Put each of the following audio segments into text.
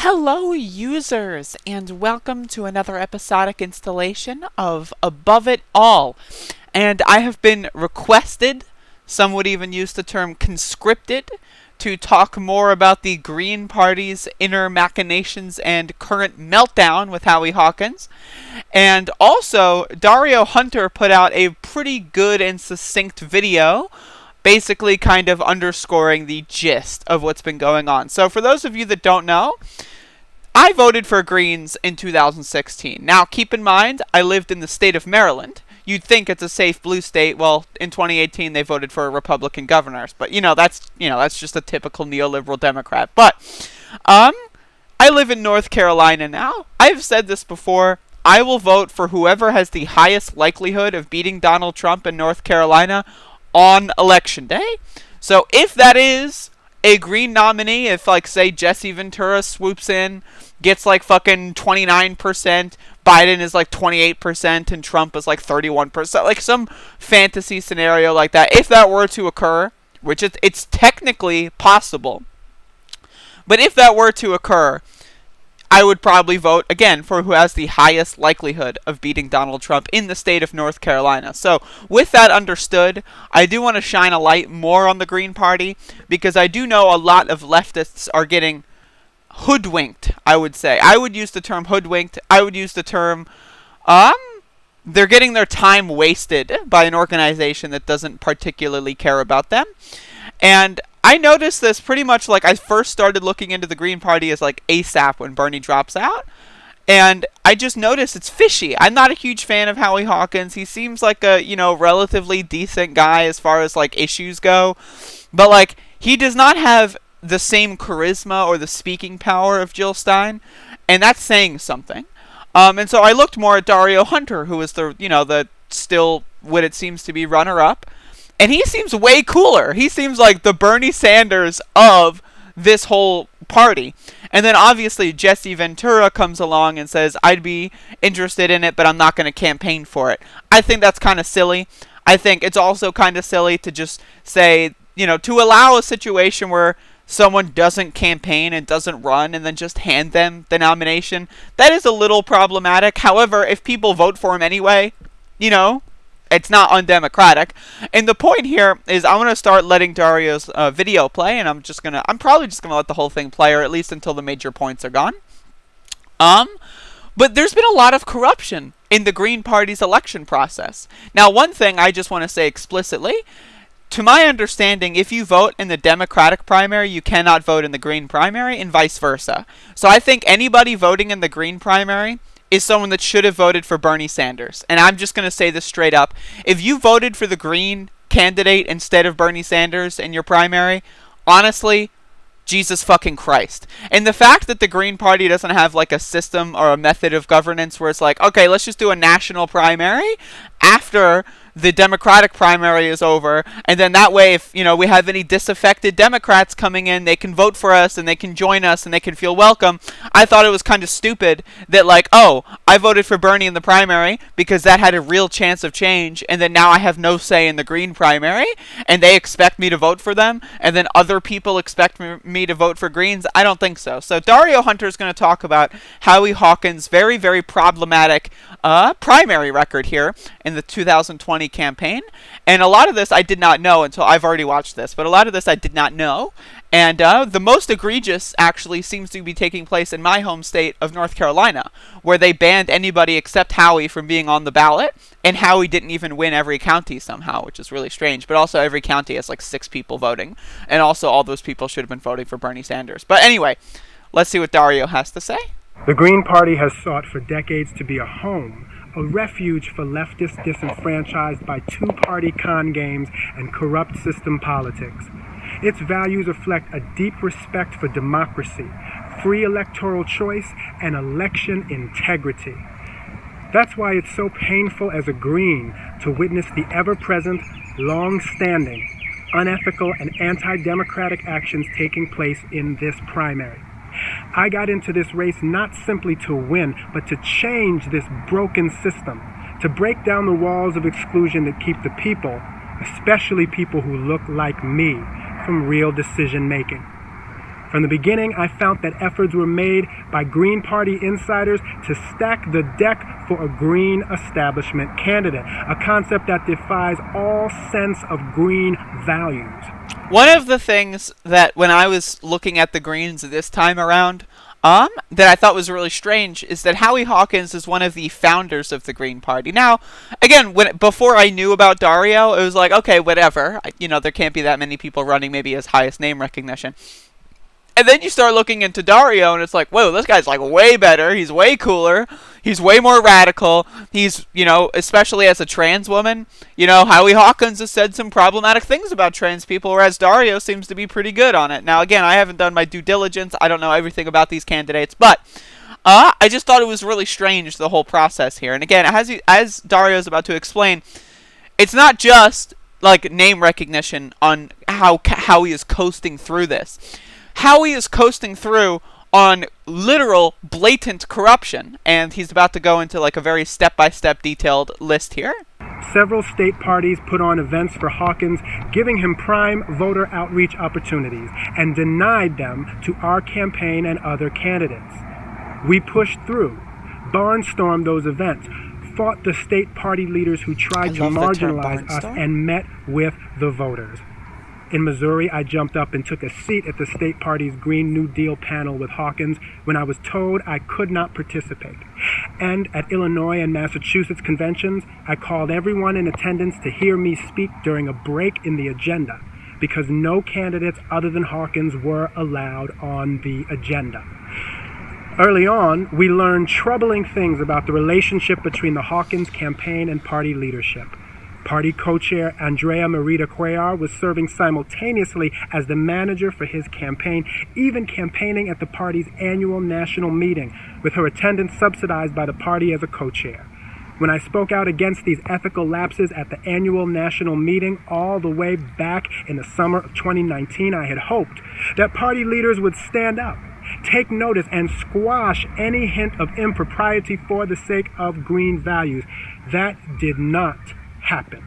Hello, users, and welcome to another episodic installation of Above It All. And I have been requested, some would even use the term conscripted, to talk more about the Green Party's inner machinations and current meltdown with Howie Hawkins. And also, Dario Hunter put out a pretty good and succinct video basically kind of underscoring the gist of what's been going on. So for those of you that don't know, I voted for Greens in 2016. Now, keep in mind, I lived in the state of Maryland. You'd think it's a safe blue state. Well, in 2018, they voted for Republican governors. But, that's just a typical neoliberal Democrat. But, I live in North Carolina now. I've said this before. I will vote for whoever has the highest likelihood of beating Donald Trump in North Carolina on election day. So if that is a Green nominee, if say Jesse Ventura swoops in, gets fucking 29%, Biden is 28%, and Trump is 31%, some fantasy scenario like that, if that were to occur, which it's technically possible, but if that were to occur, I would probably vote, again, for who has the highest likelihood of beating Donald Trump in the state of North Carolina. So, with that understood, I do want to shine a light more on the Green Party, because I do know a lot of leftists are getting hoodwinked, I would say. I would use the term hoodwinked. I would use the term, they're getting their time wasted by an organization that doesn't particularly care about them. And I noticed this pretty much I first started looking into the Green Party as ASAP when Bernie drops out. And I just noticed it's fishy. I'm not a huge fan of Howie Hawkins. He seems like a, relatively decent guy as far as issues go. But he does not have the same charisma or the speaking power of Jill Stein. And that's saying something. And so I looked more at Dario Hunter, who is the still what it seems to be runner-up. And he seems way cooler. He seems like the Bernie Sanders of this whole party. And then obviously Jesse Ventura comes along and says, I'd be interested in it, but I'm not going to campaign for it. I think that's kind of silly. I think it's also kind of silly to just say, to allow a situation where someone doesn't campaign and doesn't run and then just hand them the nomination. That is a little problematic. However, if people vote for him anyway, it's not undemocratic. And the point here is I'm going to start letting Dario's video play, and I'm probably just going to let the whole thing play, or at least until the major points are gone. But there's been a lot of corruption in the Green Party's election process. Now, one thing I just want to say explicitly, to my understanding, if you vote in the Democratic primary, you cannot vote in the Green primary, and vice versa. So I think anybody voting in the Green primary is someone that should have voted for Bernie Sanders. And I'm just going to say this straight up. If you voted for the Green candidate instead of Bernie Sanders in your primary, honestly, Jesus fucking Christ. And the fact that the Green Party doesn't have a system or a method of governance where it's okay, let's just do a national primary after the Democratic primary is over, and then that way, if we have any disaffected Democrats coming in, they can vote for us and they can join us and they can feel welcome. I thought it was kind of stupid that I voted for Bernie in the primary because that had a real chance of change, and then now I have no say in the Green primary, and they expect me to vote for them, and then other people expect me to vote for Greens. I don't think so. So Dario Hunter is going to talk about Howie Hawkins' very, very problematic primary record here in the 2020 campaign. And a lot of this I did not know until I've already watched this, but a lot of this I did not know. And the most egregious actually seems to be taking place in my home state of North Carolina, where they banned anybody except Howie from being on the ballot, and Howie didn't even win every county somehow, which is really strange. But also every county has 6 people voting, and also all those people should have been voting for Bernie Sanders. But anyway, let's see what Dario has to say. The Green Party has sought for decades to be a home, a refuge for leftists disenfranchised by two-party con games and corrupt system politics. Its values reflect a deep respect for democracy, free electoral choice, and election integrity. That's why it's so painful as a Green to witness the ever-present, long-standing, unethical, and anti-democratic actions taking place in this primary. I got into this race not simply to win, but to change this broken system, to break down the walls of exclusion that keep the people, especially people who look like me, from real decision making. From the beginning, I found that efforts were made by Green Party insiders to stack the deck for a Green establishment candidate, a concept that defies all sense of Green values. One of the things that when I was looking at the Greens this time around, that I thought was really strange is that Howie Hawkins is one of the founders of the Green Party. Now, again, before I knew about Dario, it was like, okay, whatever. There can't be that many people running maybe as highest name recognition. And then you start looking into Dario, and it's like, whoa, this guy's like way better. He's way cooler. He's way more radical. He's, especially as a trans woman, Howie Hawkins has said some problematic things about trans people, whereas Dario seems to be pretty good on it. Now, again, I haven't done my due diligence. I don't know everything about these candidates, but I just thought it was really strange, the whole process here. And again, as Dario's about to explain, it's not just like name recognition on how Howie is coasting through this. Howie is coasting through on literal blatant corruption, and he's about to go into like a very step-by-step detailed list here. Several state parties put on events for Hawkins, giving him prime voter outreach opportunities, and denied them to our campaign and other candidates. We pushed through, barnstormed those events, fought the state party leaders who tried to marginalize us, and met with the voters. In Missouri, I jumped up and took a seat at the state party's Green New Deal panel with Hawkins when I was told I could not participate. And at Illinois and Massachusetts conventions, I called everyone in attendance to hear me speak during a break in the agenda, because no candidates other than Hawkins were allowed on the agenda. Early on, we learned troubling things about the relationship between the Hawkins campaign and party leadership. Party co-chair Andrea Cuellar was serving simultaneously as the manager for his campaign, even campaigning at the party's annual national meeting, with her attendance subsidized by the party as a co-chair. When I spoke out against these ethical lapses at the annual national meeting all the way back in the summer of 2019, I had hoped that party leaders would stand up, take notice, and squash any hint of impropriety for the sake of Green values. That did not happen.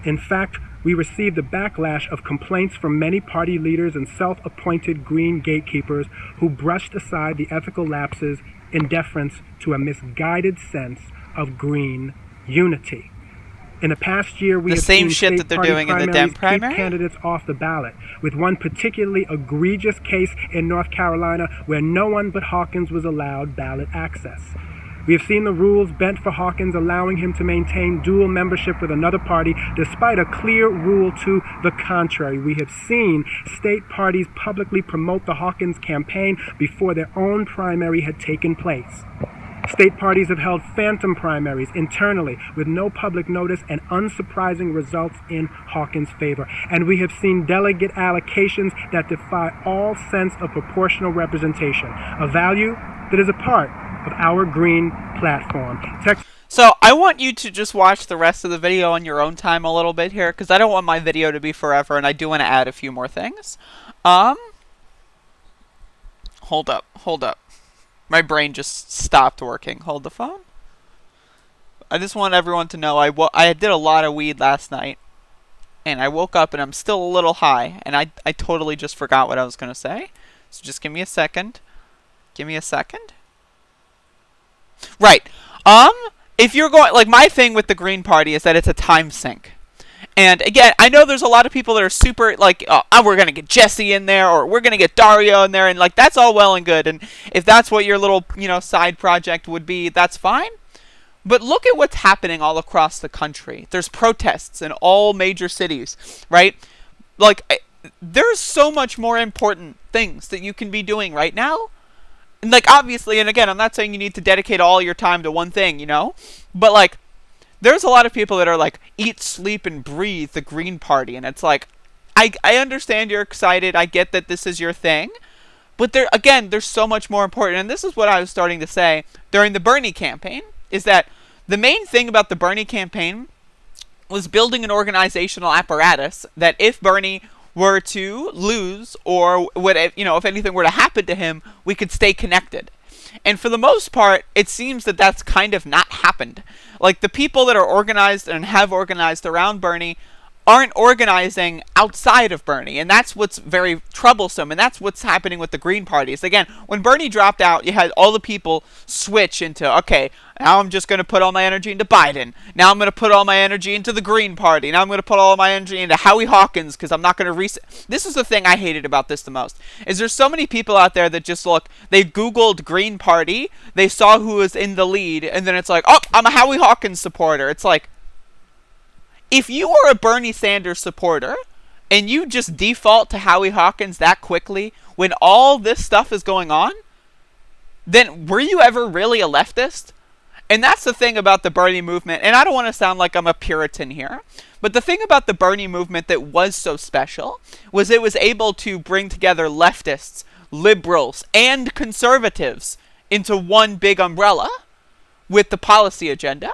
In fact, we received the backlash of complaints from many party leaders and self-appointed Green gatekeepers who brushed aside the ethical lapses in deference to a misguided sense of Green unity. In the past year, we have seen state party primaries keep candidates off the ballot, with one particularly egregious case in North Carolina where no one but Hawkins was allowed ballot access. We have seen the rules bent for Hawkins, allowing him to maintain dual membership with another party despite a clear rule to the contrary. We have seen state parties publicly promote the Hawkins campaign before their own primary had taken place. State parties have held phantom primaries internally with no public notice and unsurprising results in Hawkins' favor. And we have seen delegate allocations that defy all sense of proportional representation, a value that is a part of our Green platform. So I want you to just watch the rest of the video on your own time a little bit here, because I don't want my video to be forever, and I do want to add a few more things. Hold up. My brain just stopped working. Hold the phone. I just want everyone to know I did a lot of weed last night, and I woke up and I'm still a little high, and I totally just forgot what I was going to say. So just give me a second. Right. If you're going, like, my thing with the Green Party is that it's a time sink. And again, I know there's a lot of people that are super, like, we're going to get Jesse in there, or we're going to get Dario in there, and, like, that's all well and good. And if that's what your little, side project would be, that's fine. But look at what's happening all across the country. There's protests in all major cities, right? Like, there's so much more important things that you can be doing right now. And, like, obviously, and again, I'm not saying you need to dedicate all your time to one thing, But, like, there's a lot of people that are, like, eat, sleep, and breathe the Green Party. And it's like, I understand you're excited. I get that this is your thing. But, there's so much more important. And this is what I was starting to say during the Bernie campaign, is that the main thing about the Bernie campaign was building an organizational apparatus that if Bernie were to lose, or if anything were to happen to him, we could stay connected. And for the most part, it seems that that's kind of not happened. Like, the people that are organized and have organized around Bernie aren't organizing outside of Bernie. And that's what's very troublesome. And that's what's happening with the Green parties. Again, when Bernie dropped out, you had all the people switch into, okay, now I'm just going to put all my energy into Biden. Now I'm going to put all my energy into the Green Party. Now I'm going to put all my energy into Howie Hawkins because I'm not going to reset. This is the thing I hated about this the most. Is there's so many people out there that just look, they Googled Green Party, they saw who was in the lead, and then it's like, oh, I'm a Howie Hawkins supporter. It's like, if you are a Bernie Sanders supporter and you just default to Howie Hawkins that quickly when all this stuff is going on, then were you ever really a leftist? And that's the thing about the Bernie movement, and I don't want to sound like I'm a Puritan here, but the thing about the Bernie movement that was so special was it was able to bring together leftists, liberals, and conservatives into one big umbrella with the policy agenda.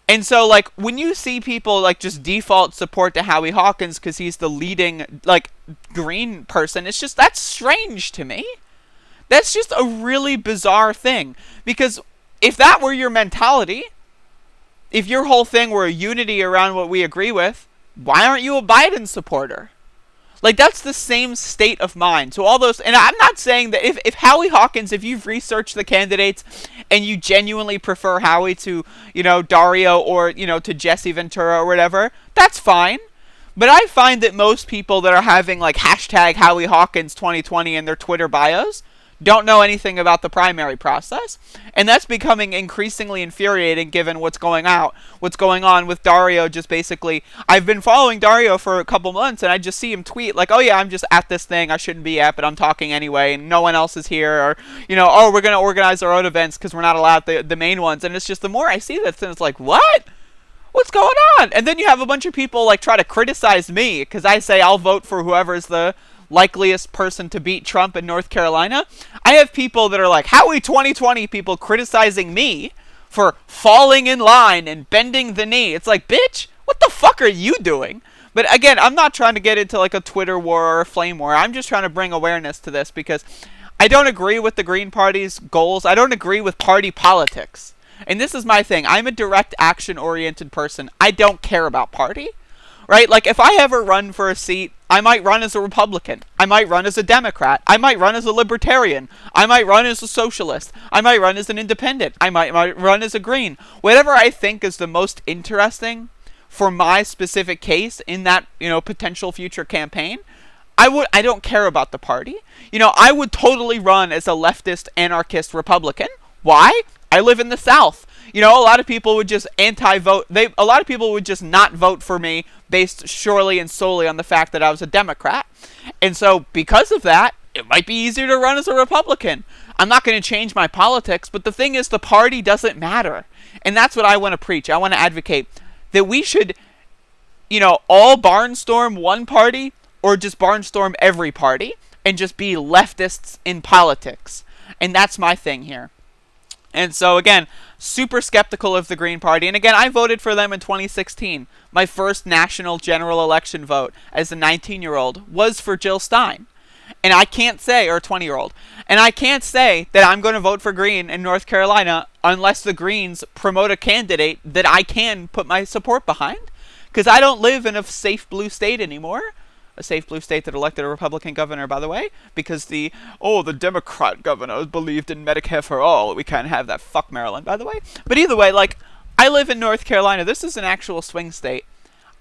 And so, like, when you see people, like, just default support to Howie Hawkins because he's the leading, like, green person, it's just, that's strange to me. That's just a really bizarre thing. Because if that were your mentality, if your whole thing were a unity around what we agree with, why aren't you a Biden supporter? Like, that's the same state of mind. So all those, and I'm not saying that if Howie Hawkins, if you've researched the candidates and you genuinely prefer Howie to, you know, Dario or, you know, to Jesse Ventura or whatever, that's fine. But I find that most people that are having, like, hashtag Howie Hawkins 2020 in their Twitter bios don't know anything about the primary process, and that's becoming increasingly infuriating given what's going on with Dario. Just basically, I've been following Dario for a couple months, and I just see him tweet like, oh yeah, I'm just at this thing I shouldn't be at, but I'm talking anyway, and no one else is here, or, you know, oh, we're going to organize our own events because we're not allowed the main ones. And it's just, the more I see this, and it's like, what? What's going on? And then you have a bunch of people like try to criticize me because I say I'll vote for whoever's the likeliest person to beat Trump in North Carolina. I have people that are like, Howie 2020 people criticizing me for falling in line and bending the knee. It's like, bitch, what the fuck are you doing? But again, I'm not trying to get into like a Twitter war or a flame war. I'm just trying to bring awareness to this because I don't agree with the Green Party's goals. I don't agree with party politics. And this is my thing. I'm a direct action oriented person. I don't care about party. Right? Like, if I ever run for a seat, I might run as a Republican. I might run as a Democrat. I might run as a Libertarian. I might run as a Socialist. I might run as an Independent. I might run as a Green. Whatever I think is the most interesting for my specific case in that, you know, potential future campaign, I don't care about the party. You know, I would totally run as a leftist, anarchist Republican. Why? I live in the South. You know, a lot of people would just anti-vote. A lot of people would just not vote for me based surely and solely on the fact that I was a Democrat. And so, because of that, it might be easier to run as a Republican. I'm not going to change my politics, but the thing is, the party doesn't matter. And that's what I want to preach. I want to advocate that we should, you know, all barnstorm one party or just barnstorm every party and just be leftists in politics. And that's my thing here. And so, again, super skeptical of the Green Party. And again, I voted for them in 2016. My first national general election vote as a 19-year-old was for Jill Stein. And I can't say, or a 20-year-old, and I can't say that I'm going to vote for Green in North Carolina unless the Greens promote a candidate that I can put my support behind. Because I don't live in a safe blue state anymore. A safe blue state that elected a Republican governor, by the way, because the Democrat governor believed in Medicare for all. We can't have that. Fuck Maryland, by the way. But either way, like, I live in North Carolina. This is an actual swing state.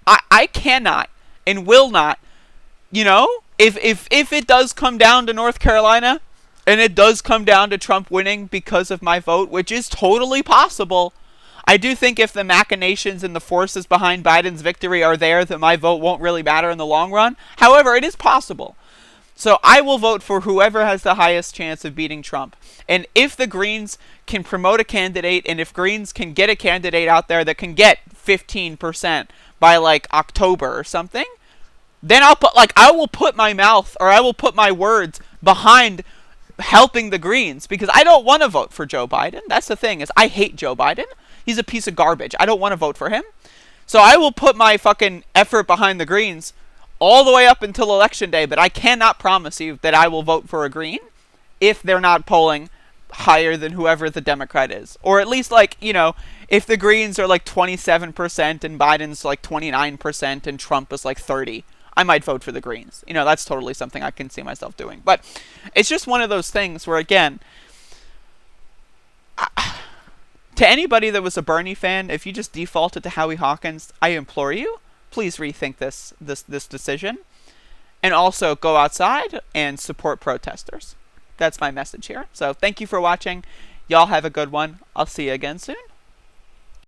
I cannot and will not, you know, if it does come down to North Carolina and it does come down to Trump winning because of my vote, which is totally possible, I do think if the machinations and the forces behind Biden's victory are there, that my vote won't really matter in the long run. However, it is possible. So I will vote for whoever has the highest chance of beating Trump. And if the Greens can promote a candidate, and if Greens can get a candidate out there that can get 15% by like October or something, then I will put my mouth, or I will put my words behind helping the Greens, because I don't want to vote for Joe Biden. That's the thing, is I hate Joe Biden. He's a piece of garbage. I don't want to vote for him. So I will put my fucking effort behind the Greens all the way up until Election Day, but I cannot promise you that I will vote for a Green if they're not polling higher than whoever the Democrat is. Or at least, like, you know, if the Greens are like 27% and Biden's like 29% and Trump is like 30, I might vote for the Greens. You know, that's totally something I can see myself doing. But it's just one of those things where, again, to anybody that was a Bernie fan, if you just defaulted to Howie Hawkins, I implore you, please rethink this decision. And also go outside and support protesters. That's my message here. So thank you for watching. Y'all have a good one. I'll see you again soon.